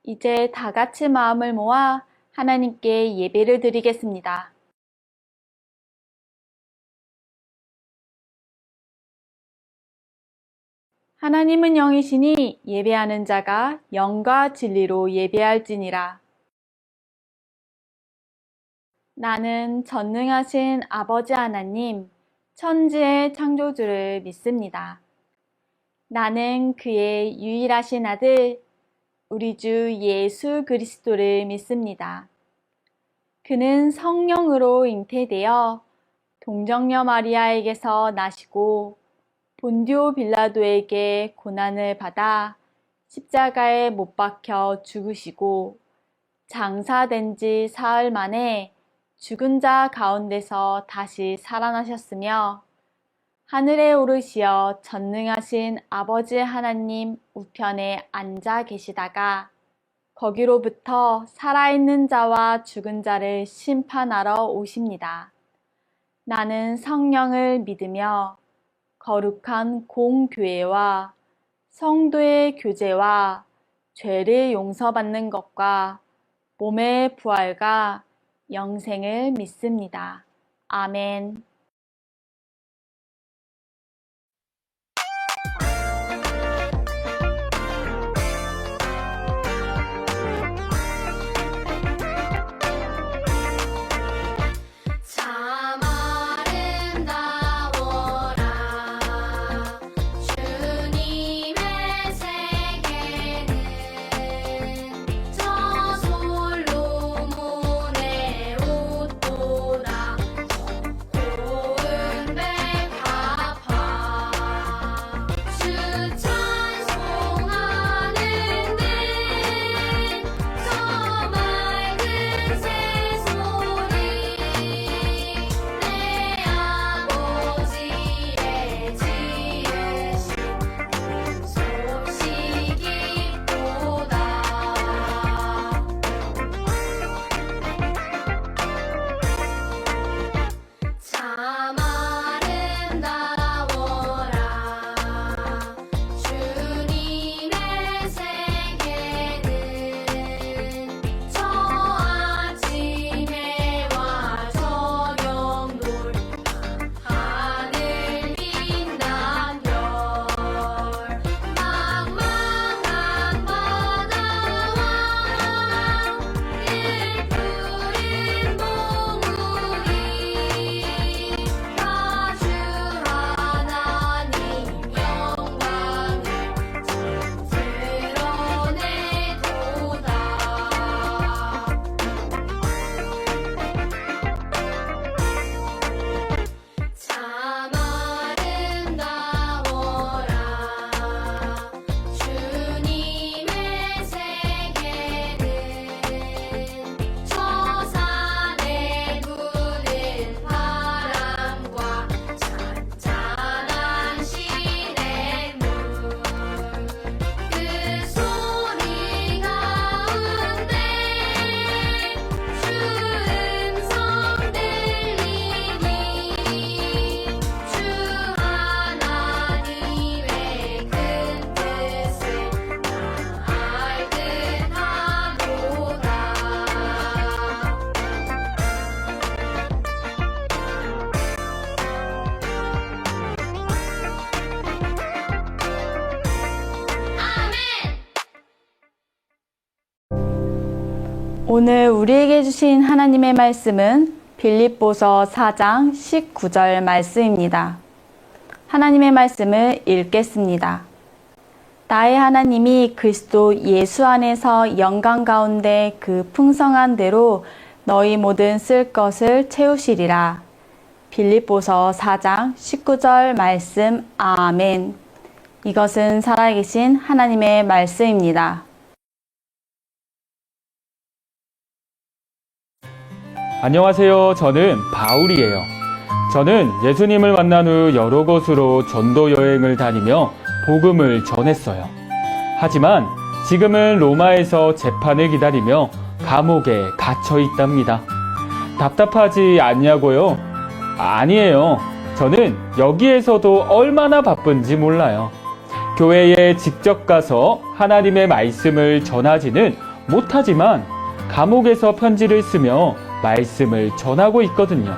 이제 다 같이 마음을 모아 하나님께 예배를 드리겠습니다. 하나님은 영이시니 예배하는 자가 영과 진리로 예배할지니라. 나는 전능하신 아버지 하나님, 천지의 창조주를 믿습니다. 나는 그의 유일하신 아들, 우리 주 예수 그리스도를 믿습니다. 그는 성령으로 잉태되어 동정녀 마리아에게서 나시고 본디오 빌라도에게 고난을 받아 십자가에 못 박혀 죽으시고 장사된 지 사흘 만에 죽은 자 가운데서 다시 살아나셨으며 하늘에 오르시어 전능하신 아버지 하나님 우편에 앉아 계시다가 거기로부터 살아있는 자와 죽은 자를 심판하러 오십니다. 나는 성령을 믿으며 거룩한 공교회와 성도의 교제와 죄를 용서받는 것과 몸의 부활과 영생을 믿습니다. 아멘. 오늘 우리에게 주신 하나님의 말씀은 빌립보서 4장 19절 말씀입니다. 하나님의 말씀을 읽겠습니다. 나의 하나님이 그리스도 예수 안에서 영광 가운데 그 풍성한 대로 너희 모든 쓸 것을 채우시리라. 빌립보서 4장 19절 말씀. 아멘. 이것은 살아계신 하나님의 말씀입니다. 안녕하세요. 저는 바울이에요. 저는 예수님을 만난 후 여러 곳으로 전도 여행을 다니며 복음을 전했어요. 하지만 지금은 로마에서 재판을 기다리며 감옥에 갇혀 있답니다. 답답하지 않냐고요? 아니에요. 저는 여기에서도 얼마나 바쁜지 몰라요. 교회에 직접 가서 하나님의 말씀을 전하지는 못하지만 감옥에서 편지를 쓰며 말씀을 전하고 있거든요.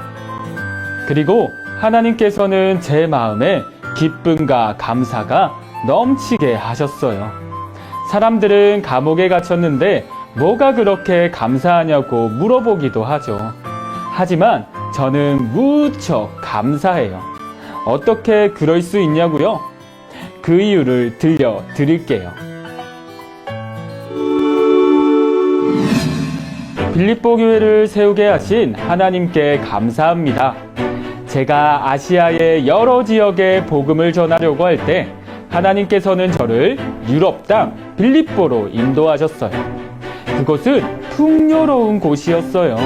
그리고 하나님께서는 제 마음에 기쁨과 감사가 넘치게 하셨어요. 사람들은 감옥에 갇혔는데 뭐가 그렇게 감사하냐고 물어보기도 하죠. 하지만 저는 무척 감사해요. 어떻게 그럴 수 있냐고요? 그 이유를 들려드릴게요. 빌립보 교회를 세우게 하신 하나님께 감사합니다. 제가 아시아의 여러 지역에 복음을 전하려고 할 때 하나님께서는 저를 유럽 땅 빌립보로 인도하셨어요. 그곳은 풍요로운 곳이었어요.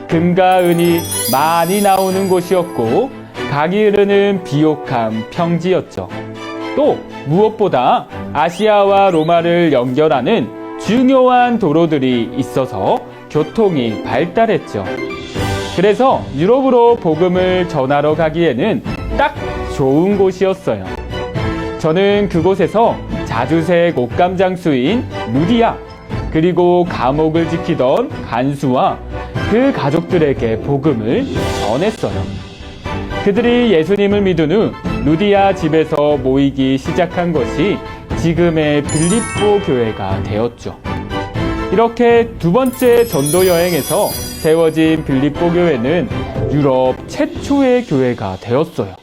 금과 은이 많이 나오는 곳이었고 강이 흐르는 비옥한 평지였죠. 또 무엇보다 아시아와 로마를 연결하는 중요한 도로들이 있어서 교통이 발달했죠. 그래서 유럽으로 복음을 전하러 가기에는 딱 좋은 곳이었어요. 저는 그곳에서 자주색 옷감 장수인 루디아, 그리고 감옥을 지키던 간수와 그 가족들에게 복음을 전했어요. 그들이 예수님을 믿은 후 루디아 집에서 모이기 시작한 것이 지금의 빌립보 교회가 되었죠. 이렇게 두 번째 전도 여행에서 세워진 빌립보 교회는 유럽 최초의 교회가 되었어요.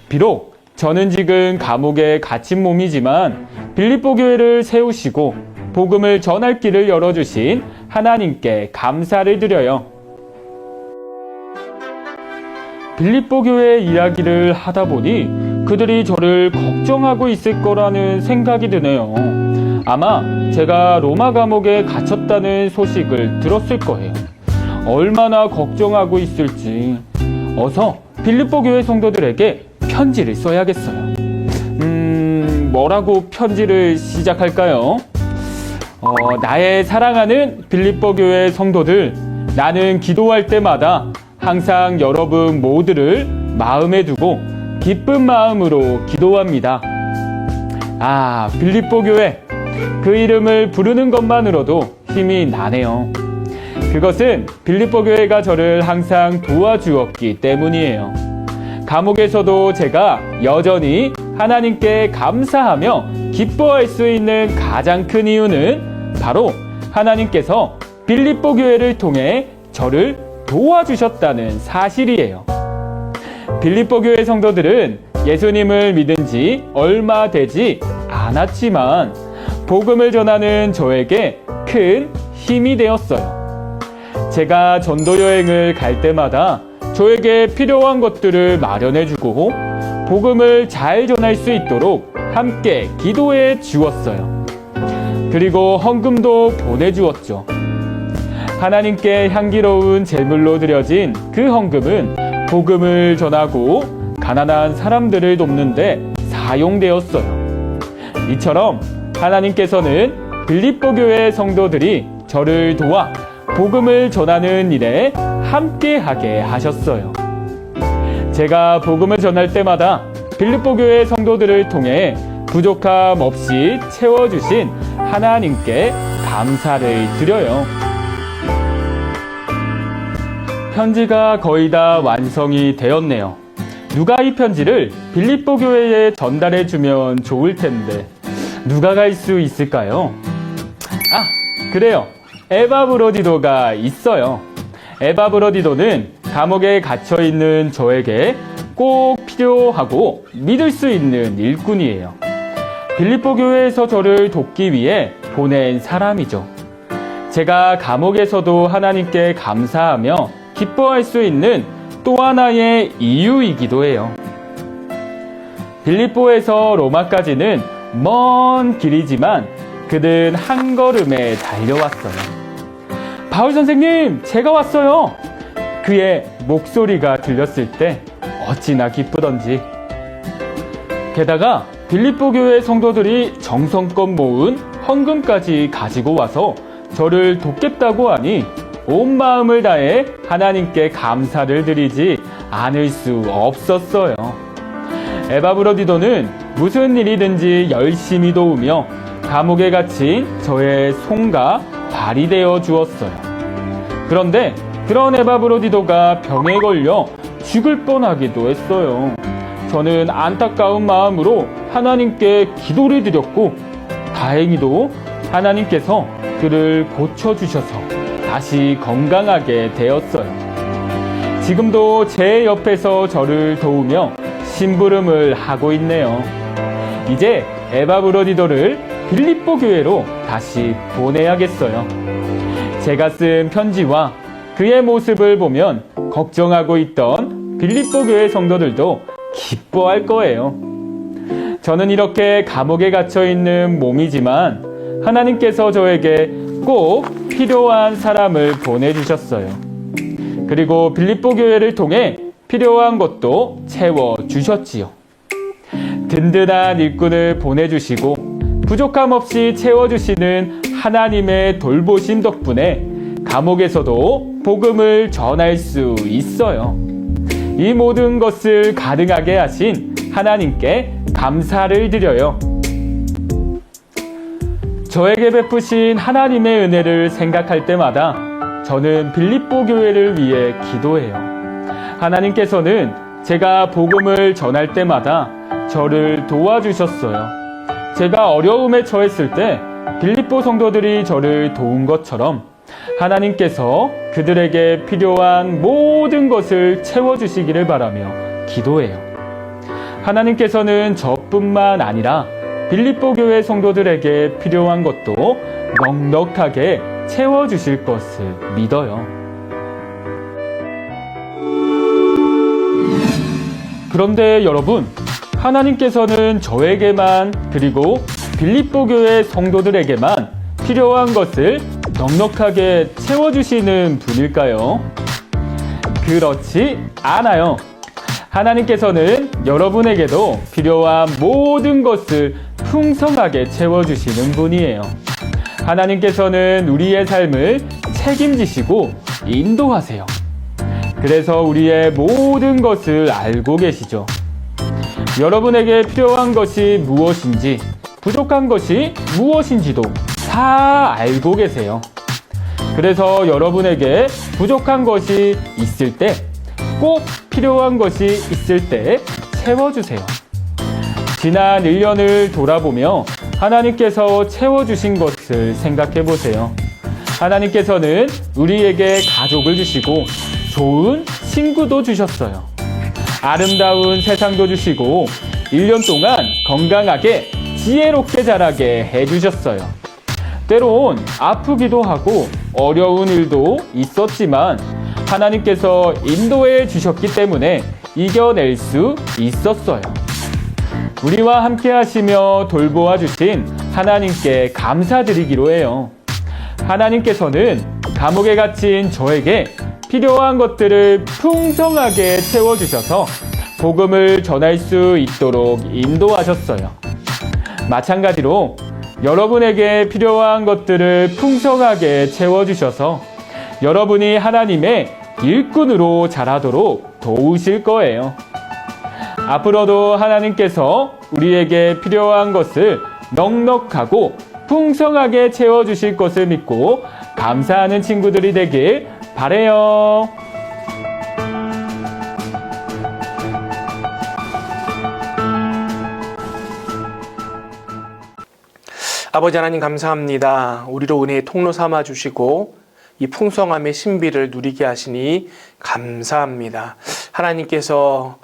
비록 저는 지금 감옥에 갇힌 몸이지만 빌립보 교회를 세우시고 복음을 전할 길을 열어주신 하나님께 감사를 드려요. 빌립보 교회 이야기를 하다 보니 그들이 저를 걱정하고 있을 거라는 생각이 드네요. 아마 제가 로마 감옥에 갇혔다는 소식을 들었을 거예요. 얼마나 걱정하고 있을지 어서 빌립보 교회 성도들에게 편지를 써야겠어요. 뭐라고 편지를 시작할까요? 나의 사랑하는 빌립보 교회 성도들, 나는 기도할 때마다 항상 여러분 모두를 마음에 두고 기쁜 마음으로 기도합니다. 아, 빌립보 교회, 그 이름을 부르는 것만으로도 힘이 나네요. 그것은 빌립보 교회가 저를 항상 도와주었기 때문이에요. 감옥에서도 제가 여전히 하나님께 감사하며 기뻐할 수 있는 가장 큰 이유는 바로 하나님께서 빌립보 교회를 통해 저를 도와주셨다는 사실이에요. 빌립보 교회 성도들은 예수님을 믿은 지 얼마 되지 않았지만 복음을 전하는 저에게 큰 힘이 되었어요. 제가 전도 여행을 갈 때마다 저에게 필요한 것들을 마련해주고 복음을 잘 전할 수 있도록 함께 기도해 주었어요. 그리고 헌금도 보내주었죠. 하나님께 향기로운 제물로 드려진 그 헌금은 복음을 전하고 가난한 사람들을 돕는데 사용되었어요. 이처럼 하나님께서는 빌립보 교회 성도들이 저를 도와 복음을 전하는 일에 함께하게 하셨어요. 제가 복음을 전할 때마다 빌립보 교회 성도들을 통해 부족함 없이 채워주신 하나님께 감사를 드려요. 편지가 거의 다 완성이 되었네요. 누가 이 편지를 빌립보 교회에 전달해주면 좋을 텐데 누가 갈 수 있을까요? 아, 그래요. 에바 브로디도가 있어요. 에바 브로디도는 감옥에 갇혀있는 저에게 꼭 필요하고 믿을 수 있는 일꾼이에요. 빌립보 교회에서 저를 돕기 위해 보낸 사람이죠. 제가 감옥에서도 하나님께 감사하며 기뻐할 수 있는 또 하나의 이유이기도 해요. 빌립보에서 로마까지는 먼 길이지만 그는 한 걸음에 달려왔어요. 바울 선생님, 제가 왔어요. 그의 목소리가 들렸을 때 어찌나 기쁘던지. 게다가 빌립보 교회 성도들이 정성껏 모은 헌금까지 가지고 와서 저를 돕겠다고 하니 온 마음을 다해 하나님께 감사를 드리지 않을 수 없었어요. 에바 브로디도는 무슨 일이든지 열심히 도우며 감옥에 갇힌 저의 손과 발휘되어 주었어요. 그런데 그런 에바브로디도가 병에 걸려 죽을 뻔하기도 했어요. 저는 안타까운 마음으로 하나님께 기도를 드렸고 다행히도 하나님께서 그를 고쳐주셔서 다시 건강하게 되었어요. 지금도 제 옆에서 저를 도우며 심부름을 하고 있네요. 이제 에바브로디도를 빌립보 교회로 다시 보내야겠어요. 제가 쓴 편지와 그의 모습을 보면 걱정하고 있던 빌립보 교회 성도들도 기뻐할 거예요. 저는 이렇게 감옥에 갇혀 있는 몸이지만 하나님께서 저에게 꼭 필요한 사람을 보내주셨어요. 그리고 빌립보 교회를 통해 필요한 것도 채워주셨지요. 든든한 일꾼을 보내주시고 부족함 없이 채워주시는 하나님의 돌보심 덕분에 감옥에서도 복음을 전할 수 있어요. 이 모든 것을 가능하게 하신 하나님께 감사를 드려요. 저에게 베푸신 하나님의 은혜를 생각할 때마다 저는 빌립보 교회를 위해 기도해요. 하나님께서는 제가 복음을 전할 때마다 저를 도와주셨어요. 제가 어려움에 처했을 때 빌립보 성도들이 저를 도운 것처럼 하나님께서 그들에게 필요한 모든 것을 채워주시기를 바라며 기도해요. 하나님께서는 저뿐만 아니라 빌립보 교회 성도들에게 필요한 것도 넉넉하게 채워주실 것을 믿어요. 그런데 여러분, 하나님께서는 저에게만 그리고 빌립보 교회 성도들에게만 필요한 것을 넉넉하게 채워주시는 분일까요? 그렇지 않아요. 하나님께서는 여러분에게도 필요한 모든 것을 풍성하게 채워주시는 분이에요. 하나님께서는 우리의 삶을 책임지시고 인도하세요. 그래서 우리의 모든 것을 알고 계시죠. 여러분에게 필요한 것이 무엇인지, 부족한 것이 무엇인지도 다 알고 계세요. 그래서 여러분에게 부족한 것이 있을 때, 꼭 필요한 것이 있을 때 채워주세요. 지난 1년을 돌아보며 하나님께서 채워주신 것을 생각해 보세요. 하나님께서는 우리에게 가족을 주시고 좋은 친구도 주셨어요. 아름다운 세상도 주시고 1년 동안 건강하게 지혜롭게 자라게 해주셨어요. 때론 아프기도 하고 어려운 일도 있었지만 하나님께서 인도해 주셨기 때문에 이겨낼 수 있었어요. 우리와 함께 하시며 돌보아 주신 하나님께 감사드리기로 해요. 하나님께서는 감옥에 갇힌 저에게 필요한 것들을 풍성하게 채워주셔서 복음을 전할 수 있도록 인도하셨어요. 마찬가지로 여러분에게 필요한 것들을 풍성하게 채워주셔서 여러분이 하나님의 일꾼으로 자라도록 도우실 거예요. 앞으로도 하나님께서 우리에게 필요한 것을 넉넉하고 풍성하게 채워주실 것을 믿고 감사하는 친구들이 되길 바라요. 아버지 하나님 감사합니다. 우리로 은혜의 통로 삼아 주시고 이 풍성함의 신비를 누리게 하시니 감사합니다. 하나님께서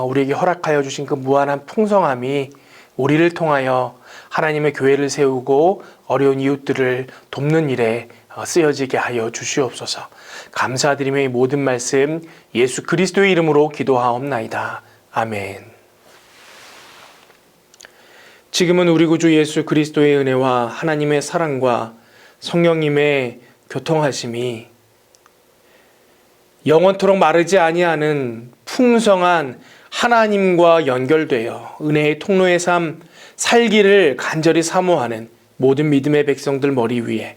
우리에게 허락하여 주신 그 무한한 풍성함이 우리를 통하여 하나님의 교회를 세우고 어려운 이웃들을 돕는 일에 쓰여지게 하여 주시옵소서. 감사드리며 이 모든 말씀 예수 그리스도의 이름으로 기도하옵나이다. 아멘. 지금은 우리 구주 예수 그리스도의 은혜와 하나님의 사랑과 성령님의 교통하심이 영원토록 마르지 아니하는 풍성한 하나님과 연결되어 은혜의 통로의 삶 살기를 간절히 사모하는 모든 믿음의 백성들 머리 위에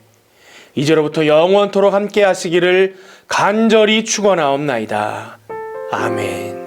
이제로부터 영원토록 함께 하시기를 간절히 축원하옵나이다. 아멘.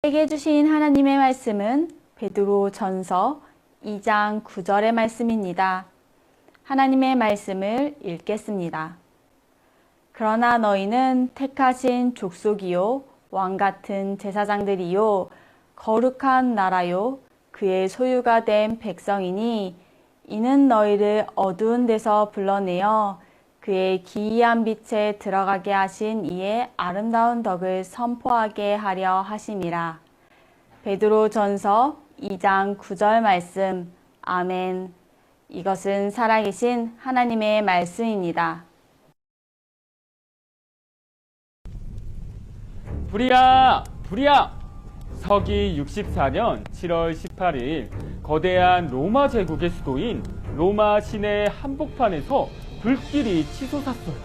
우리에게 주신 하나님의 말씀은 베드로전서 2장 9절의 말씀입니다. 하나님의 말씀을 읽겠습니다. 그러나 너희는 택하신 족속이요 왕 같은 제사장들이요 거룩한 나라요 그의 소유가 된 백성이니 이는 너희를 어두운 데서 불러내어 그의 기이한 빛에 들어가게 하신 이의 아름다운 덕을 선포하게 하려 하심이라. 베드로전서 2장 9절 말씀. 아멘. 이것은 살아계신 하나님의 말씀입니다. 불이야! 불이야! 서기 64년 7월 18일 거대한 로마 제국의 수도인 로마 시내 한복판에서 불길이 치솟았어요.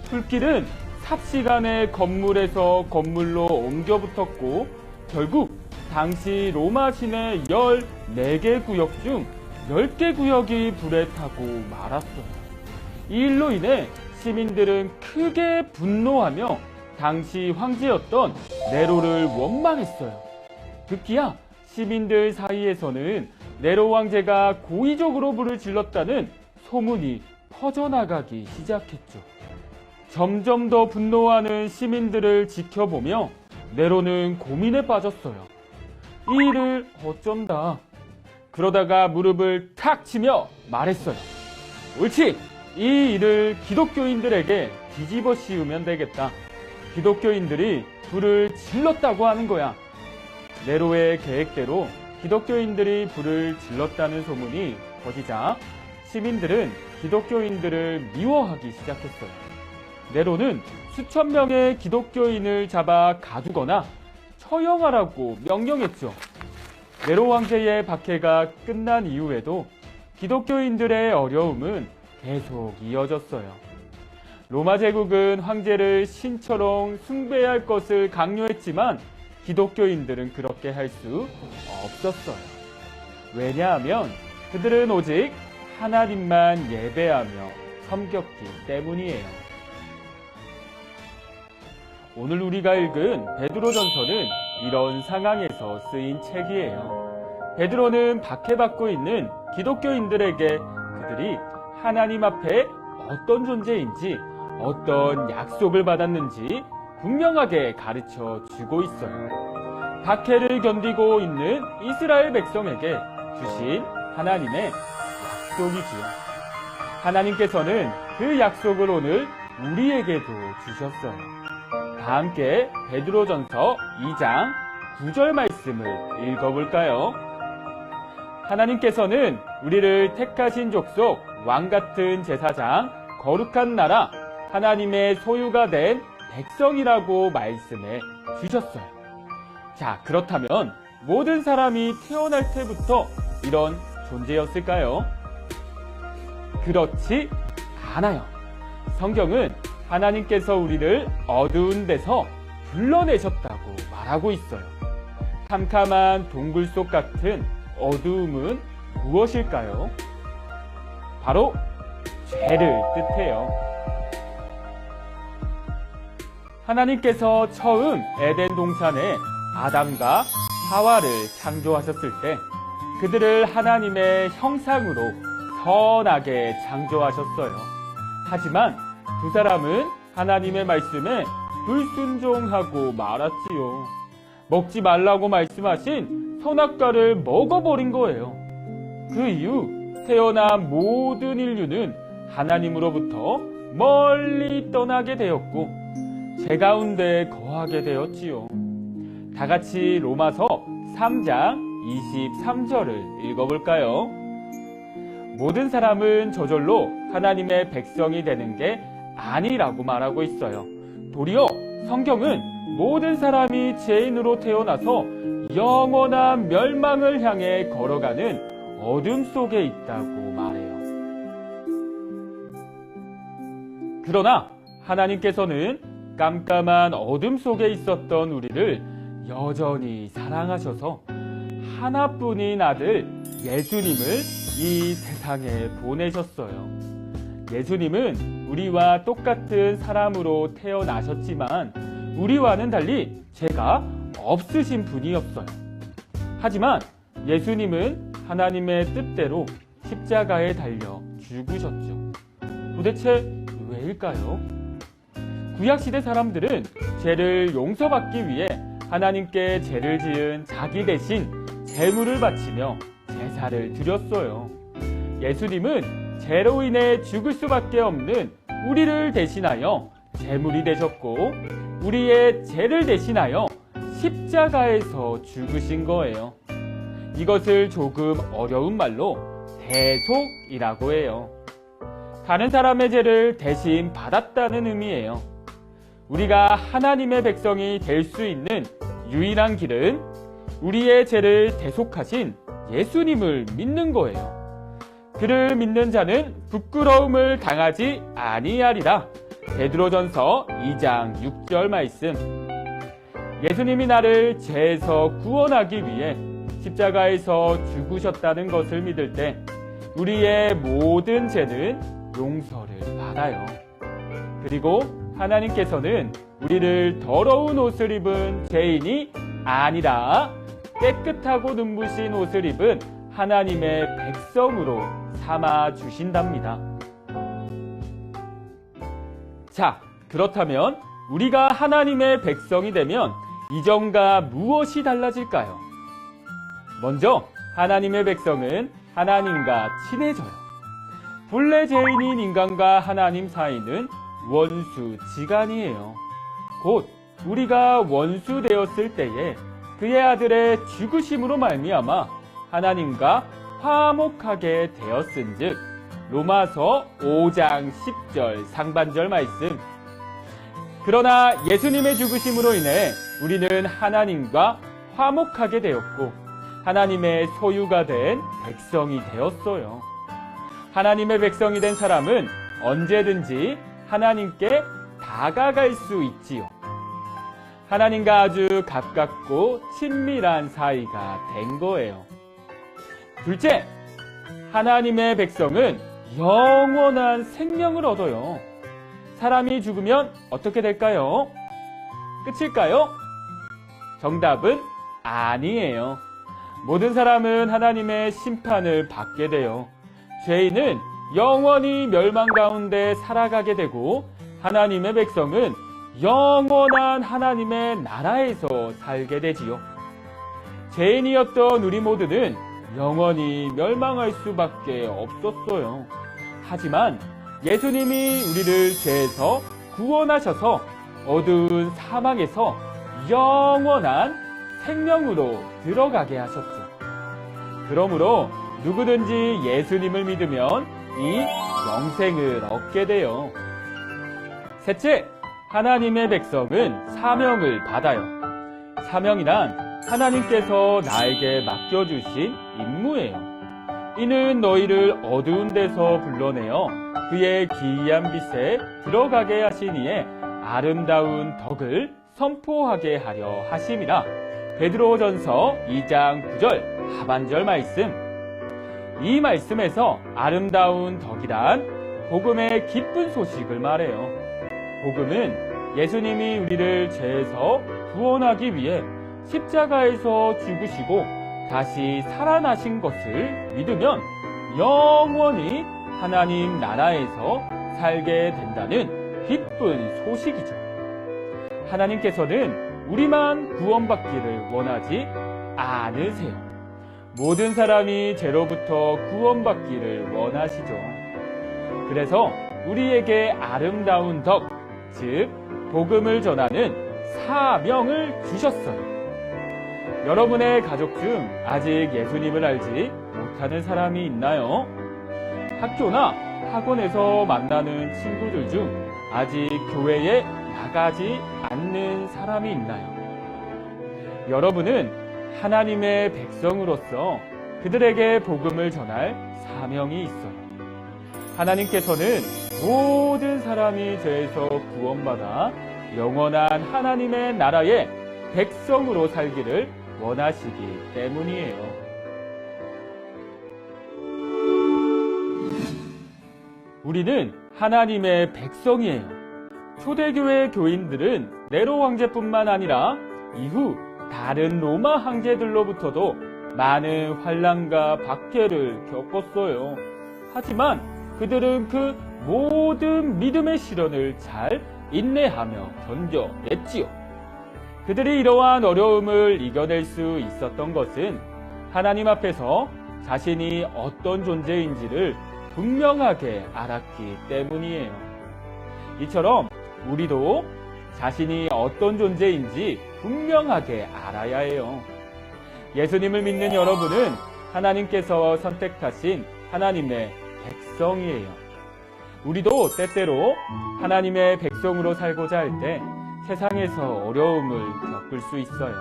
불길은 삽시간에 건물에서 건물로 옮겨 붙었고 결국 당시 로마 시내 14개 구역 중 10개 구역이 불에 타고 말았어요. 이 일로 인해 시민들은 크게 분노하며 당시 황제였던 네로를 원망했어요. 급기야 시민들 사이에서는 네로 황제가 고의적으로 불을 질렀다는 소문이 퍼져나가기 시작했죠. 점점 더 분노하는 시민들을 지켜보며 네로는 고민에 빠졌어요. 이 일을 어쩐다. 그러다가 무릎을 탁 치며 말했어요. 옳지! 이 일을 기독교인들에게 뒤집어 씌우면 되겠다. 기독교인들이 불을 질렀다고 하는 거야. 네로의 계획대로 기독교인들이 불을 질렀다는 소문이 퍼지자 시민들은 기독교인들을 미워하기 시작했어요. 네로는 수천 명의 기독교인을 잡아 가두거나 처형하라고 명령했죠. 네로 황제의 박해가 끝난 이후에도 기독교인들의 어려움은 계속 이어졌어요. 로마 제국은 황제를 신처럼 숭배할 것을 강요했지만 기독교인들은 그렇게 할 수 없었어요. 왜냐하면 그들은 오직 하나님만 예배하며 섬겼기 때문이에요. 오늘 우리가 읽은 베드로전서는 이런 상황에서 쓰인 책이에요. 베드로는 박해받고 있는 기독교인들에게 그들이 하나님 앞에 어떤 존재인지 어떤 약속을 받았는지 분명하게 가르쳐 주고 있어요. 박해를 견디고 있는 이스라엘 백성에게 주신 하나님의 약속이지요. 하나님께서는 그 약속을 오늘 우리에게도 주셨어요. 다 함께 베드로전서 2장 9절 말씀을 읽어볼까요? 하나님께서는 우리를 택하신 족속, 왕같은 제사장, 거룩한 나라, 하나님의 소유가 된 백성이라고 말씀해 주셨어요. 자, 그렇다면 모든 사람이 태어날 때부터 이런 존재였을까요? 그렇지 않아요. 성경은 하나님께서 우리를 어두운 데서 불러내셨다고 말하고 있어요. 캄캄한 동굴 속 같은 어두움은 무엇일까요? 바로 죄를 뜻해요. 하나님께서 처음 에덴 동산에 아담과 하와를 창조하셨을 때 그들을 하나님의 형상으로 선하게 창조하셨어요. 하지만 두 사람은 하나님의 말씀에 불순종하고 말았지요. 먹지 말라고 말씀하신 선악과를 먹어버린 거예요. 그 이후 태어난 모든 인류는 하나님으로부터 멀리 떠나게 되었고 죄 가운데 거하게 되었지요. 다 같이 로마서 3장 23절을 읽어볼까요? 모든 사람은 저절로 하나님의 백성이 되는 게 아니라고 말하고 있어요. 도리어 성경은 모든 사람이 죄인으로 태어나서 영원한 멸망을 향해 걸어가는 어둠 속에 있다고 말해요. 그러나 하나님께서는 깜깜한 어둠 속에 있었던 우리를 여전히 사랑하셔서 하나뿐인 아들 예수님을 이 세상에 보내셨어요. 예수님은 우리와 똑같은 사람으로 태어나셨지만 우리와는 달리 죄가 없으신 분이었어요. 하지만 예수님은 하나님의 뜻대로 십자가에 달려 죽으셨죠. 도대체 왜일까요? 구약시대 사람들은 죄를 용서받기 위해 하나님께 죄를 지은 자기 대신 제물을 바치며 제사를 드렸어요. 예수님은 죄로 인해 죽을 수밖에 없는 우리를 대신하여 제물이 되셨고 우리의 죄를 대신하여 십자가에서 죽으신 거예요. 이것을 조금 어려운 말로 대속이라고 해요. 다른 사람의 죄를 대신 받았다는 의미예요. 우리가 하나님의 백성이 될 수 있는 유일한 길은 우리의 죄를 대속하신 예수님을 믿는 거예요. 그를 믿는 자는 부끄러움을 당하지 아니하리라. 베드로전서 2장 6절 말씀. 예수님이 나를 죄에서 구원하기 위해 십자가에서 죽으셨다는 것을 믿을 때 우리의 모든 죄는 용서를 받아요. 그리고 하나님께서는 우리를 더러운 옷을 입은 죄인이 아니라 깨끗하고 눈부신 옷을 입은 하나님의 백성으로 삼아 주신답니다. 자, 그렇다면 우리가 하나님의 백성이 되면 이전과 무엇이 달라질까요? 먼저 하나님의 백성은 하나님과 친해져요. 본래 죄인인 인간과 하나님 사이는 원수지간이에요. 곧 우리가 원수 되었을 때에 그의 아들의 죽으심으로 말미암아 하나님과 화목하게 되었은즉 로마서 5장 10절 상반절 말씀. 그러나 예수님의 죽으심으로 인해 우리는 하나님과 화목하게 되었고 하나님의 소유가 된 백성이 되었어요. 하나님의 백성이 된 사람은 언제든지 하나님께 다가갈 수 있지요. 하나님과 아주 가깝고 친밀한 사이가 된 거예요. 둘째, 하나님의 백성은 영원한 생명을 얻어요. 사람이 죽으면 어떻게 될까요? 끝일까요? 정답은 아니에요. 모든 사람은 하나님의 심판을 받게 돼요. 죄인은 영원히 멸망 가운데 살아가게 되고 하나님의 백성은 영원한 하나님의 나라에서 살게 되지요. 죄인이었던 우리 모두는 영원히 멸망할 수밖에 없었어요. 하지만 예수님이 우리를 죄에서 구원하셔서 어두운 사망에서 영원한 생명으로 들어가게 하셨죠. 그러므로 누구든지 예수님을 믿으면 이 영생을 얻게 돼요. 셋째, 하나님의 백성은 사명을 받아요. 사명이란 하나님께서 나에게 맡겨주신 임무예요. 이는 너희를 어두운 데서 불러내어 그의 기이한 빛에 들어가게 하시니에 아름다운 덕을 선포하게 하려 하심이라. 베드로전서 2장 9절 하반절 말씀. 이 말씀에서 아름다운 덕이란 복음의 기쁜 소식을 말해요. 복음은 예수님이 우리를 죄에서 구원하기 위해 십자가에서 죽으시고 다시 살아나신 것을 믿으면 영원히 하나님 나라에서 살게 된다는 기쁜 소식이죠. 하나님께서는 우리만 구원받기를 원하지 않으세요. 모든 사람이 죄로부터 구원받기를 원하시죠. 그래서 우리에게 아름다운 덕, 즉 복음을 전하는 사명을 주셨어요. 여러분의 가족 중 아직 예수님을 알지 못하는 사람이 있나요? 학교나 학원에서 만나는 친구들 중 아직 교회에 나가지 않는 사람이 있나요? 여러분은 하나님의 백성으로서 그들에게 복음을 전할 사명이 있어요. 하나님께서는 모든 사람이 죄에서 구원받아 영원한 하나님의 나라의 백성으로 살기를 원하시기 때문이에요. 우리는 하나님의 백성이에요. 초대교회 교인들은 네로 황제뿐만 아니라 이후 다른 로마 황제들로부터도 많은 환난과 박해를 겪었어요. 하지만 그들은 그 모든 믿음의 시련을 잘 인내하며 견뎌냈지요. 그들이 이러한 어려움을 이겨낼 수 있었던 것은 하나님 앞에서 자신이 어떤 존재인지를 분명하게 알았기 때문이에요. 이처럼 우리도 자신이 어떤 존재인지 분명하게 알아야 해요. 예수님을 믿는 여러분은 하나님께서 선택하신 하나님의 백성이에요. 우리도 때때로 하나님의 백성으로 살고자 할 때 세상에서 어려움을 겪을 수 있어요.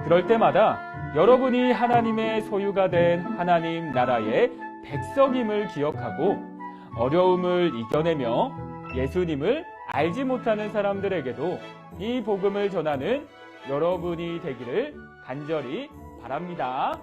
그럴 때마다 여러분이 하나님의 소유가 된 하나님 나라의 백성임을 기억하고 어려움을 이겨내며 예수님을 알지 못하는 사람들에게도 이 복음을 전하는 여러분이 되기를 간절히 바랍니다.